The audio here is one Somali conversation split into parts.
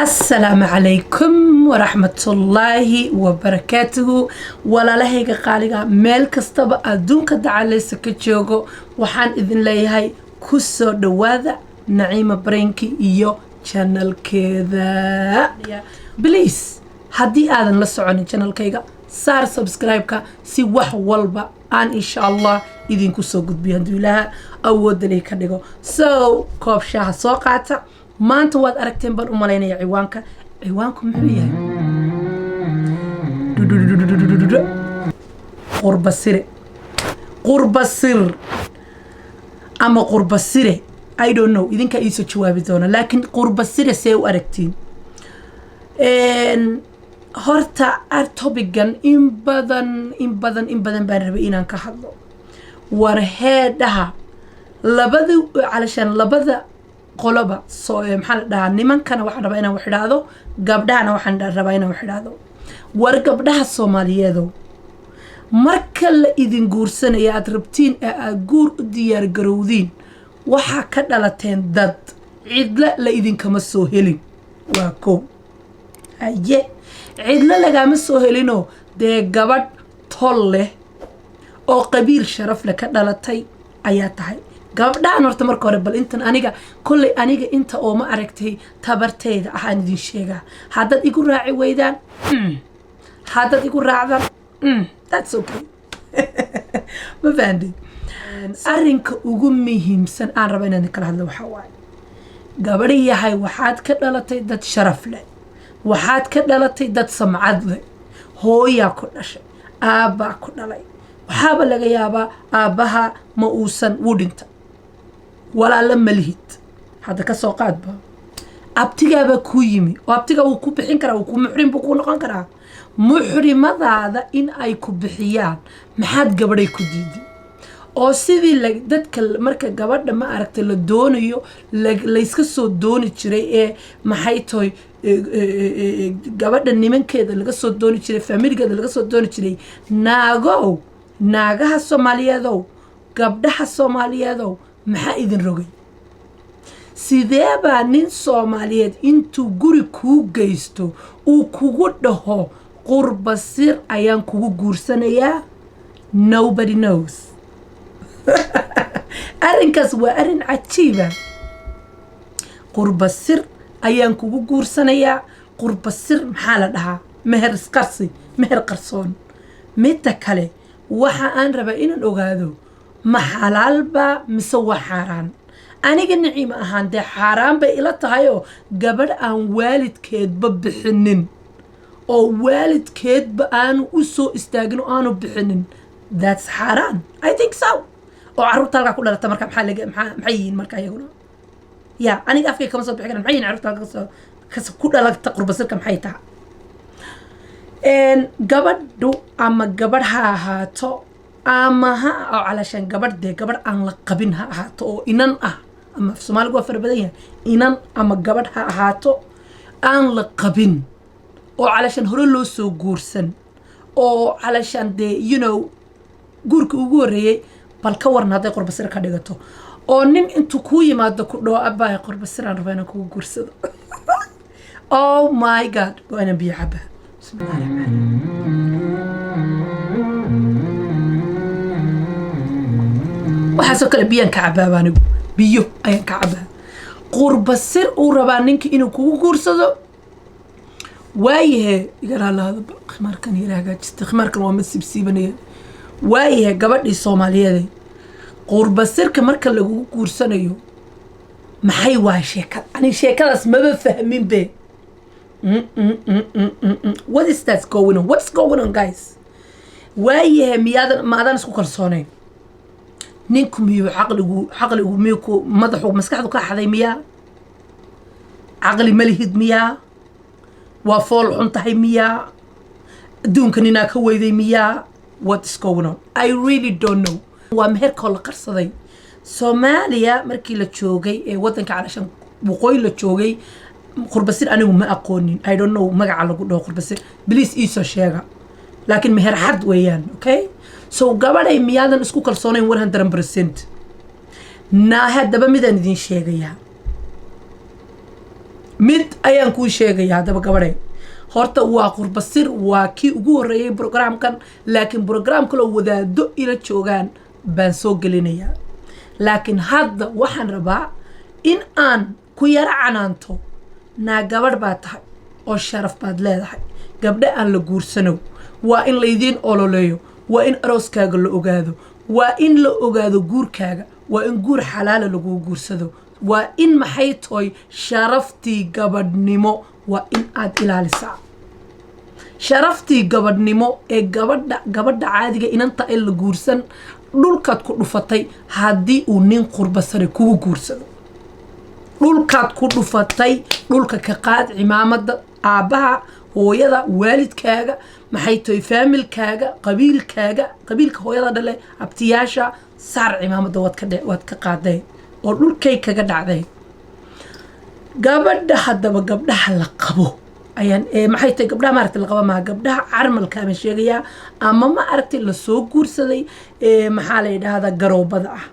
السلام عليكم ورحمة الله وبركاته ولا لهيك قالقا ميل كستبا أدونك دعالي سكتشوغو وحان إذن ليهاي كسو دواذا نعيمة برينكي إيو channel كذا بليس هدي آذن لسعوني channel كيغا صار سبسكرايبكا سي وح والبا إن شاء الله إذن كسو قد بيهندو لها أود ليك ديغو كوب شاها سوقاتا maanta waad aragteen baan u malaynaya ciwaanku muxuu yahay qurbasir ama qurbasire I don't know idinka iisoo jawaabi doona laakiin qurbasire see u aragtiin horta topican in badan baan rabay inaan ka hadlo war heedhaha labada qoloba soo maxaa la dhahaa nimankana waxaan rabaa inaan wax idhaahdo gabdhahana waxaan rabaa inaan wax idhaahdo war gabdhaha Soomaaliyeed marka la idin guursanaya aad rabtiin aad guur u diyaar garowdiin waxa ka dhalateen dad cidla la idin kama soo helin waa ko aye cidla lagama soo helino dee gabadh tol leh oo qabiil sharaf leh ka dhalatay ayaa tahay gabdhahan horta marka hore bal intan aniga inta oo ma aragtay tabarteeda aan idin sheegaa hadad igu raaci weydaan hadad igu raacdan that's okay ma fahanti arrinka ugu muhiimsan aan rabo inaan kala hadlo waxa waaye gabadhiyahay waxaad ka dhalatay dad sharaf leh waxaad ka dhalatay dad samcad leh hooyaa ku dhashay aabba ku dhalay waxaaba laga yaabaa aabbaha ma uusan wudinta ولا لما لهيت هذا كسو قاد با أبتيجا بكويمي وأبتيجا وكوبحين كرا وكومحرم بكون قان كرا محرم هذا إن أي كوبحيان محد قبري كوديدي أو سيدي لك دتك المركة قبر لما أركت للدونيو ليسكسو دوني تشري إيه محيطوي قبر النمن كده لقصو دوني تشري في أمريكا لقصو دوني تشري ناقها الصومالية ذو قبضها الصومالية ذو maxaa idin rogay sidee baa nin Soomaaliyeed intuu guri ku geysto uu kugu dhaho qurbasir ayaan kugu guursanayaa nobody knows arrinkaas waa arrin cajiiba qurbasir ayaan kugu guursanayaa qurbasir maxaa la dhahaa meher qarsoon midda kale waxa aan rabaa inaan ogaado ما حلال با مسوى حرام أنا قلنا عيم أهان ده حرام بإلا تهايو قبل أن والد كيد ببحنن أو والد كيد بأنو أسو استاقنو آنو بحنن that's حرام I think so أو عروض تلقى كلها تمركا محيين مركا يقولون يا أنا أفكي كما صوت بحكنا محيين عروض تلقى كلها تقرب بصير كم حيتها إن قبل دو أما قبل هاتو أما أو علشان قبر أن لقبنها هاتو إنن أما في الصومال قوة فربدية إنن أما قبرها هاتو أن لقبن أو علشان هرلو سو قورسن أو علشان دي قورك وقوري بالكورنا دي قرب سير كاديغتو أو نين انتو كوي ما دكو دو أباي قرب سير عن رفانا كو قورسد أو ماي جاد وأنا بيعبه بسم الله الرحمن waxaasoo kale biyaan ka cabaa anigu biyo ayaan ka cabaa qurbasir uu rabaa ninka inuu kugu guursado waayahe igaraalaada khimaarkan yara hagaajista khimaarkan waa mid sibsiibanaya waayahe gabadhii Soomaaliyeed qurbasirka marka lagu guursanayo maxay waa sheekad ani sheekadaas maba fahmin be what is that going on what's going on guys waayahe maadan isku kalsoonayn نينكم يو عقلي ميكو مدحو مسكحدو كحدي ميا عقلي ملهد ميا وفول عنتهي ميا دونك نينا كويدي ميا what's going on I really don't know ومهر كل قرصدي سوماليا مركي لا جوغي ودنك علشان وقوي لا جوغي قربسير انا ما اقونين I don't know magaca lagu dhaho qurbasir please iso sheega laakiin meher xad weeyaan okay so gabadhay miyaadan isku kalsoonayn 100% na hadaba midaan idin sheegaya mid ayaan kuu sheegayaa haddaba gabadhay horta waa qurbasir waa kii ugu horreeyay programkan laakiin program kaloo wadaado ila joogaan baan soo gelinayaa laakiin hadda waxaan rabaa in aan ku yara canaanto naa gabadh baa tahay oo sharaf baad leedahay gabdha aan la guursano waa in laydiin ololeeyo waa in arooskaaga la ogaado waa in la ogaado guurkaaga waa in guur xalaala lagu guursado waa in maxay tahay sharaftii gabadhnimo waa in aad ilaalisaa sharaftii gabadhnimo ee gabadha caadiga inanta ay la guursan dhulkaad ku dhufatay haddii uu nin qurbasare kugu guursado dhulkaad ku dhufatay dhulka ka qaad cimaamada aabbaha hooyada waalidkaaga maxay tahay faamilkaaga qabiilka hooyada dhale abtiyaasha saar cimaamada waad ka qaaday oo dhulkay kaga dhacday gabadha haddaba gabdhaha la qabo ayaan maxay tahay gabdhaha maaragtay la qabo maa gabdhaha carmalka ama sheegayaa ama ma aragtay la soo guursaday maxaa la yidhaahdaa garoobada ah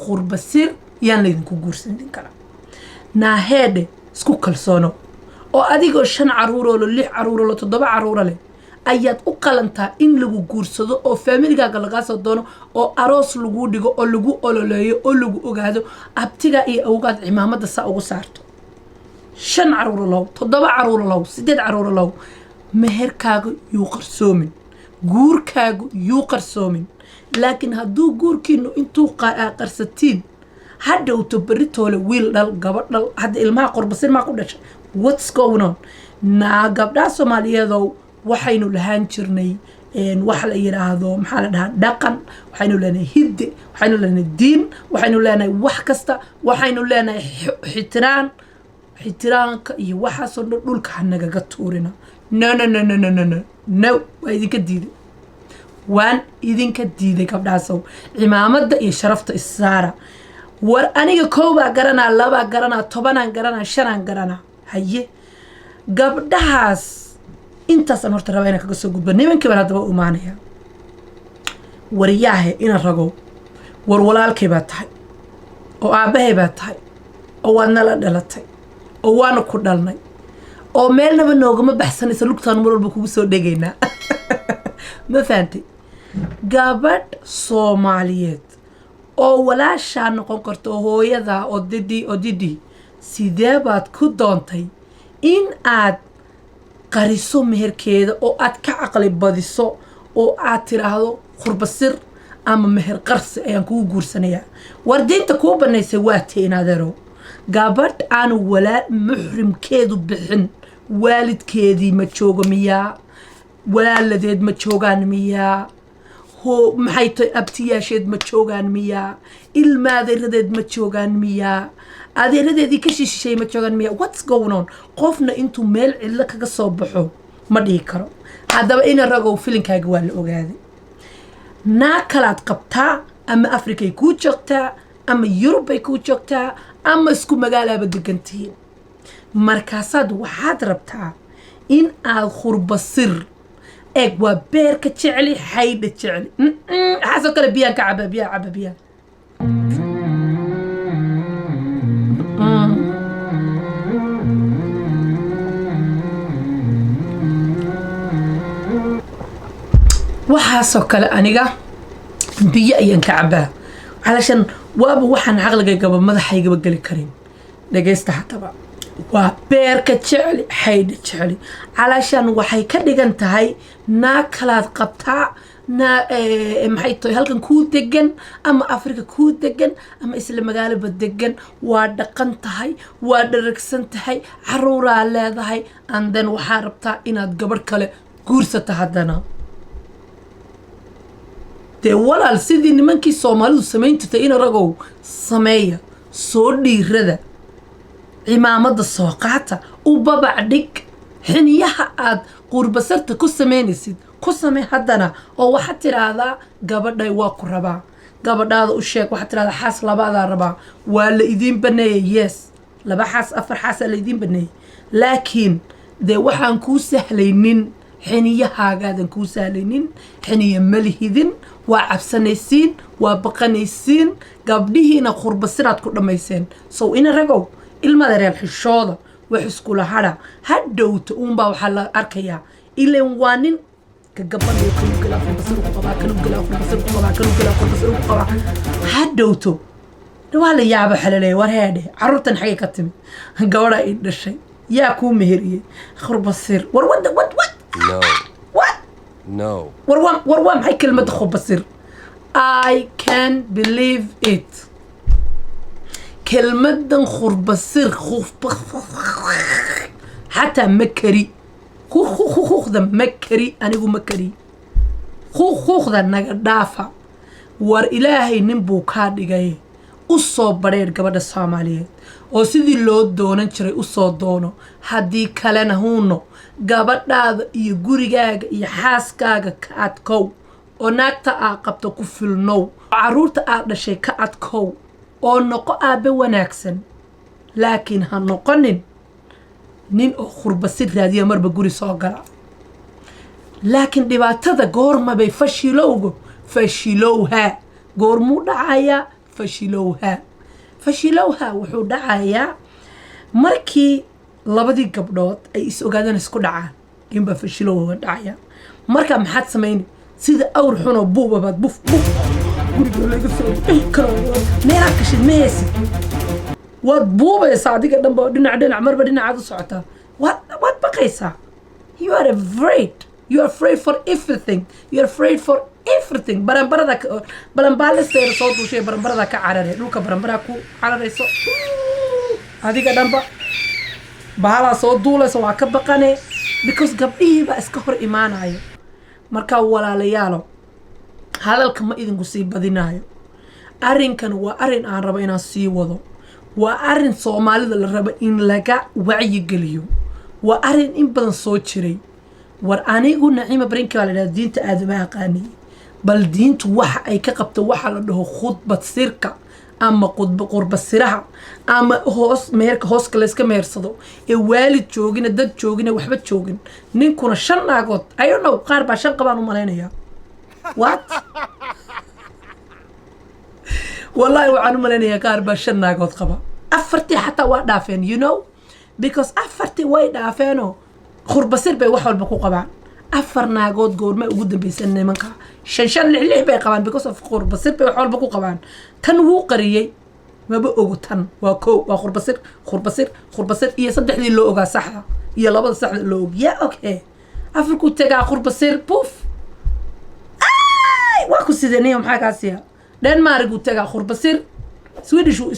qurbasir yaan laydinku guursanin karaa naaheedhe isku kalsoono oo adigoo 5 caruuroo lo 6 caruuroo lo 7 caruuro leh ayaad u qalantaa in lagu guursado oo familigaaga lagaa soo doono oo aroos lagu dhigo oo lagu ololeeyo oo lagu ogaado abtiga iyo awgaad cimaamada saa ugu saarto 5 caruuro low 7 caruuro low 8 caruuro low meherkaaga yuu qarsoomin guurkaaga yuu qarsoomin laakiin hadduu guurkiinu intuu qarsatiin hadhowto beritoole wiil dhal gabadh dhal hadda ilmaha qurbasir maa ku dhashay what's going on naa gabdhaha soomaaliyeedow waxaynu lahaan jirnay waxa la yiraahdo maxaa la dhahaa dhaqan waxaynu leenahay hidde waxaynu leenahay diin waxaynu leenahay wax kasta waxaynu leenahay xitiraanka iyo waxaasoo dhan dhulka hanagaga tuurina no waan idinka diiday gabdhaasow cimaamada iyo sharafta isaara war aniga 1 baa garanaa 2 baa garanaa 10 aan garanaa 5 aan garanaa haye gabdhahaas intaasaan horta rabaa inaan kaga soo gudbo nimankii baan haddaba u imaanaya waryaahe ina ragow war walaalkay baa tahay oo aabbahay baa tahay oo waadna la dhalatay oo waana ku dhalnay oo meelnaba noogama baxsanaysa lugtaan mar walba kugu soo dhegaynaa ma fahantay gabadh soomaaliyeed oo walaashaa noqon karto hooyada oo didi sidee baad ku doontay in aad qariso meherkeeda oo aad ka caqli badiso oo aad tiraahdo qurbasir ama meher qarsi ayaan kugu guursanayaa war diinta kuu banaysay waa teenadeero gabadh aan walaal muxrimkeedu bixin waalidkeedii ma joogo miyaa walaaladeed ma joogaan miyaa maxay tahay abtiyaasheed ma joogaan miyaa ilmaadeeradeed ma joogaan miyaa adeeradeedii ka shishishay ma joogaan miyaa what's going on qofna intuu meel cidlo kaga soo baxo ma dhihi karo haddaba ina ragow filinkaaga waa la ogaaday naa kalaad qabtaa ama afrikay kuu joogtaa ama yurubbay kuu joogtaa ama isku magaalaaba degantihiin markaasaad waxaad rabtaa in aad qurbasir eeg waa beerka jeceli xaydha jeceli waxaasoo kale biyaan ka caba biyaa waxaasoo kale aniga biyo ayaan ka cabaa علشان وابو وحن عقلك قبل ما ضحي قبل قلي كريم لقيت حتى وبيرك تشعلي حيد تشعلي علشان وحي كدي أنت هاي ناكلات قبطع نا محيط هل كان كود دجن أما أفريقيا كود دجن أما إسلام مقالب الدجن ودقنت هاي ودركسنت هاي عرورة على هاي عندن وحاربتها إن قبل كله كورسة هدنا walaal sidii nimankii Soomaalidu sameyn jirtay in ragow sameeya soo dhiirada cimaamada soo qaata u babac dhig xiniyaha aad qurbasarta ku sameynaysid ku samee hadana oo waxa tiraahdaa gabadhay waa ku rabaa gabadhaada u sheeg waxa tiraahdaa xaas labaada rabaa waa la idin baneeyay yes laba xaas afar xaas la idin baneeyay laakiin de waxaan ku sahlaynin xiniyahaagan ku sahlaynin xiniya malihidin وعبسنيسين وبقنيسين قبليهنا قرب السرات كل ما يسين سو إن رجعوا المدرسة الحشادة وحسكو لهذا هدوت بقى وحلا أركيا إلا وانين كجبان كانوا كلا في بصير قبا كانوا كلا في بصير قبا كانوا كلا في بصير قبا هدوتو ولا يعب حلالي ورهاده عرفتن حاجة كتم قورا إيه الشيء يا كو مهرية خرب السر وروان what No. what No. وروان هاي كلمة خرب السر I can't believe it كلمة خرب السر خوف حتى مكري خوخ ذا مكري أنا أقول مكري خوخ ذا نقدافع war ilaahay nin buu kaa dhigay u soo bareer gabadha Soomaaliyeed oo sidii loo doonan jiray u soo doono haddii kalena huuno gabadhaada iyo gurigaaga iyo xaaskaaga ka adkow oo naagta aad qabto ku filnow caruurta aad dhashay ka adkow oo noqo aabe wanaagsan laakiin ha noqonin nin oo khurbasid raadiya marba guri soo gala laakiin dhibaatada goorma bay fashilowha goormuu dhacayaa fashilowha wuxuu dhacayaa markii labadii gabdhood ay is ogaadaan isku dhacaan inba fashilowha dhacaya marka maxaad sameeyni sida awr xun oo buubabaad buf guriga laga soo karo meela ka shid meesi wad buubaysa adiga dhanba dhinac marba dhinacaad u socotaa wad baqaysaa you are afraid for everything you're afraid for everything balanbaala seer soo duushay balanbarada ka carare dhulka balanbara ku cararayso adiga dhanba bahala soo duulayso waa ka baqane because gabdhihii baa iska hor imaanayo marka walaalayaalo hadalka ma idinku sii badinaayo arrinkan waa arrin aan rabo inaan sii wado waa arrin Soomaalida la rabo in laga wacyi geliyo waa arrin in badan soo jiray war anigu Naciima Brinki wala la diinta aadama aqaani bal diintu waxa ay ka qabto waxa la dhaho khudbad sirka ama qurba siraha ama hoos kale iska meersado ee waalid joogina dad joogina waxba joogin ninkuna 5 naagood I don't know qaar baa 5 qabaan u maleynaya what wallahi waxaan u maleynaya qaar baa 5 naagood qaba afartii xataa waa dhaafeen you know because afartii way dhaafeeno khurba-sir bay wax walba ku qabaan 4 naagood goorma ugu dambaysan nimanka 5 bay qabaan because of khurba-sir bay wax walba ku qabaan tan wuu qariyay maba ogu tan waa khurba-sir iyo saddexdii loo ogaa saxda iyo labada saxda loo og yeah okay afku tagaa khurba-sir puff waa ku sideenay maxaa kaasiya Denmark uu tagaa khurba-sir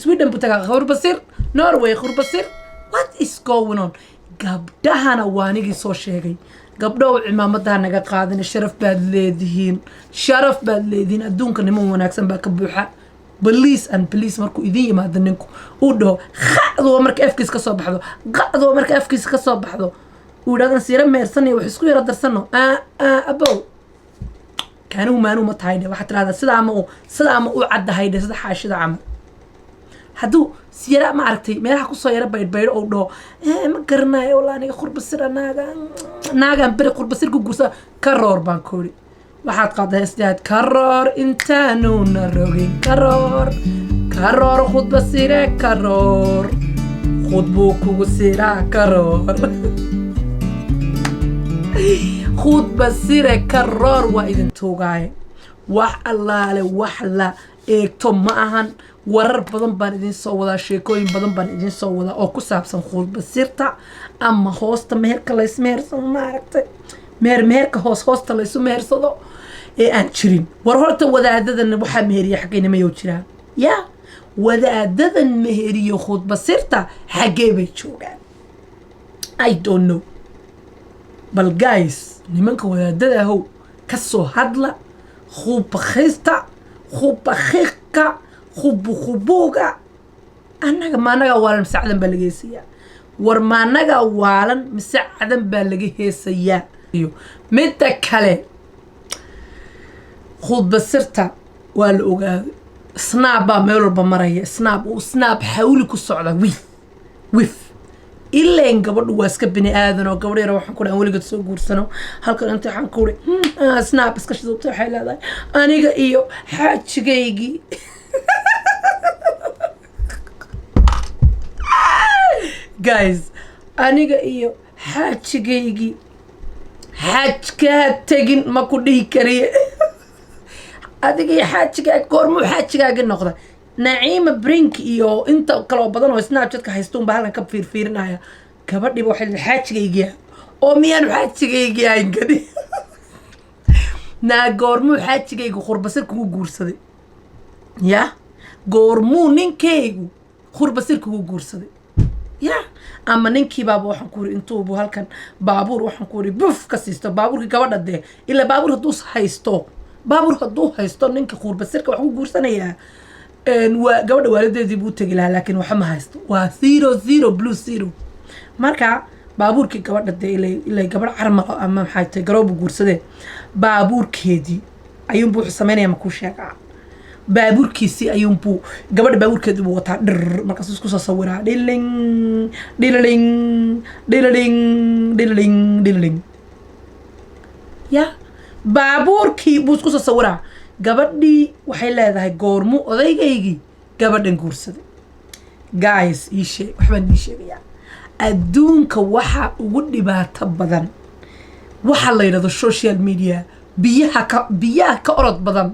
Sweden buu tagaa khurba-sir Norway khurba-sir what is going on gabdhahana waanigi soo sheegay gabdhow cimaamadaha naga qaadina sharaf baad leedihiin adduunka niman wanaagsan baa ka buuxa police markuu idin yimaado ninku uu dhaho qacdo marka afkiis ka soo baxdo uu dhagan siira meersanay wax isku yara darsano abow kaanu maanu ma taayde waxa tiraahdaa sida ama uu cadahayde sida xaashida camal hadduu siyara ma aragtay meelaha ku soo yara baydh oo dhaho ma garanayo walaal aniga khurba-sir naagaan bari khurba-sir ku gursa karoor baan koori waxaad qaaday isdaad karoor intaanu na rogin karoor khudba-sire karoor khudbuu kugu siraa karoor khudba-sire karoor waa idin tuugaaye wax allaale wax la eegto ma ahan warar badan baan idin soo wadaa sheekooyin badan baan idin soo wadaa oo ku saabsan khudba-sirta ama hoosta meherka la ismehersado maaragtay meherka hoosta la isu mehersado ee aan jirin war horta wadaadadan waxaa meheriya xaggayna mayoo jiraan yaa wadaadadan meheriyo khudba-sirta xaggee bay joogaan I don't know bal guys nimanka wadaadada ahow ka soo hadla khubakhiiqka khubuga annaga maanaga waalan mise cadan baa laga heesayaa war maanaga waalan mise cadan baa laga heesayaa iyo midda kale khudba-sirta waa la ogaaday snaab baa meel walba maraya snaab xawli ku socda wif ileen gabadhu waa iska bini aadan oo gabadh yar waxaan ku dhahan weligeed soo guursano halkan inta waxaan ku dhahay snaab iska shidubta waxay leedahay aniga iyo xaajigaygii guys aniga iyo xaajigaygii xaajkaa tegin ma ku dhihi kariye adiga iyo xaajigaa goormuu xaajigaaga noqda naciima brink iyo inta kaloo badan oo snapchatka haystuunba halkan ka fiirfiirinaya gabadhiiba waxay leedahay xaajigaygiya oo miyaanu xaajigaygi ahayn gadi naa goormuu xaajigaygu qurbasir kugu guursaday ya goormuu ninkaygu qurbasir kugu guursaday ya ama ninkii baaba waxaan ku iri intuubu halkan baabuur waxaan ku iri buf ka siisto baabuurkii gabadha dee ilaa baabuur hadduu haysto ninka qurbasirka wax ku guursanayaa waa gabadha waalideedii buu tegi lahaa laakiin waxa ma haysto waa 00 blue 0 marka baabuurkii gabadha dee ilay gabadh carmalo ama maxay tahay garoobu guursadee baabuurkeedii ayuunbuu wuxuu sameynaya ma kuu sheegaa baabuurkiisii ayuunbuu gabadha baabuurkeedii buu wataa dhir markaasuu isku soo sawiraa dhiling dhiling dhiling dhiling dhiling ya baabuurkii buu isku soo sawiraa gabadhii waxay leedahay goormuu odaygaygii gabadhan guursaday guys ii sheeg waxbaan ii sheegayaa adduunka waxaa ugu dhibaato badan waxaa la yidhahdo social media biyaha ka orod badan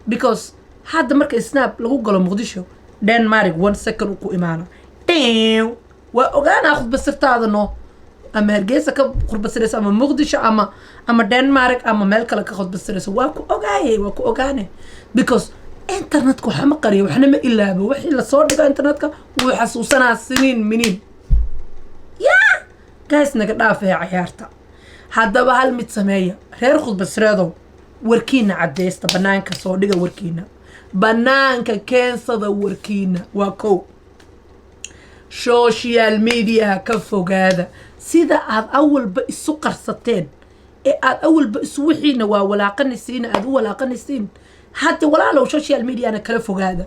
because hadda marka snap lagu galo muqdisho Denmark 1 second uu ku imaano waa ogaanaa khudbasirtaada no ama Hargeysa ka khudbasiraysa ama muqdisho ama Denmark ama meel kale ka khudbasiraysa waa ku ogaane because internetku waxa ma qariyo waxna ma ilaabo wixii la soo dhigo internetka wuu xasuusanaa siniin miniin guys naga dhaafay ciyaarta haddaba hal mid sameeya reer khudbasireedow warkiina cadeysta banaanka soo dhiga warkiina banaanka keensada warkiina waa kow social media ka fogaada sida aad awalba isu qarsateen ee aad awalba isu wixiina waa walaaqanaysiin aad u walaaqanaysiin hadda walaalow social media na kala fogaada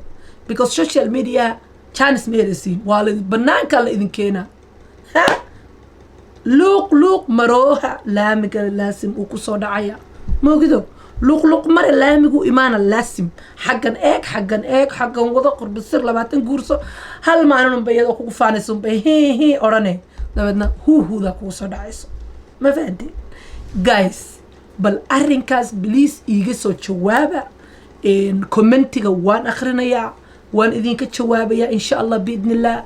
because social media chance meelisiin waa la banaanka la idin keena luuq marooha laamiga laasim uu ku soo dhacaya moogido luuq mare laamigu imaana laasim xaggan xaggan wada qurbasir 20 guurso hal maalin bayado kugu faanayso bay orane dabadna huuda kugu soo dhacayso ma fahanteen guys bal arrinkaas please iiga soo jawaaba commentiga waan akhrinayaa waan idinka jawaabaya insha Allah biidnillah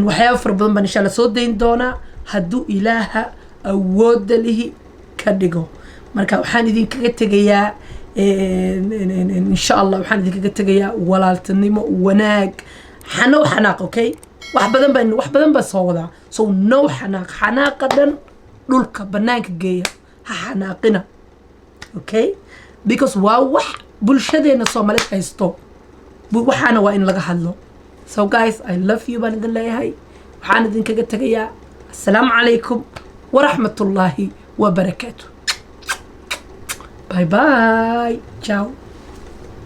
waxyaabo fara badan baan insha Allah soo dayn doonaa hadduu ilaaha awoodda lihi ka dhigo marka waxaan idinkaga tegayaa insha Allah waxaan idinkaga tegayaa walaaltinimo wanaag xanaaq okay wax badan baa soo wadaa so no xanaaqa dhan dhulka banaanka geeya ha xanaaqina okay because waa wax bulshadeena Soomaaliyeed haysto waxaana waa in laga hadlo so guys I love you baan idin leeyahay waxaan idinkaga tegayaa السلام عليكم ورحمة الله وبركاته باي باي تشاو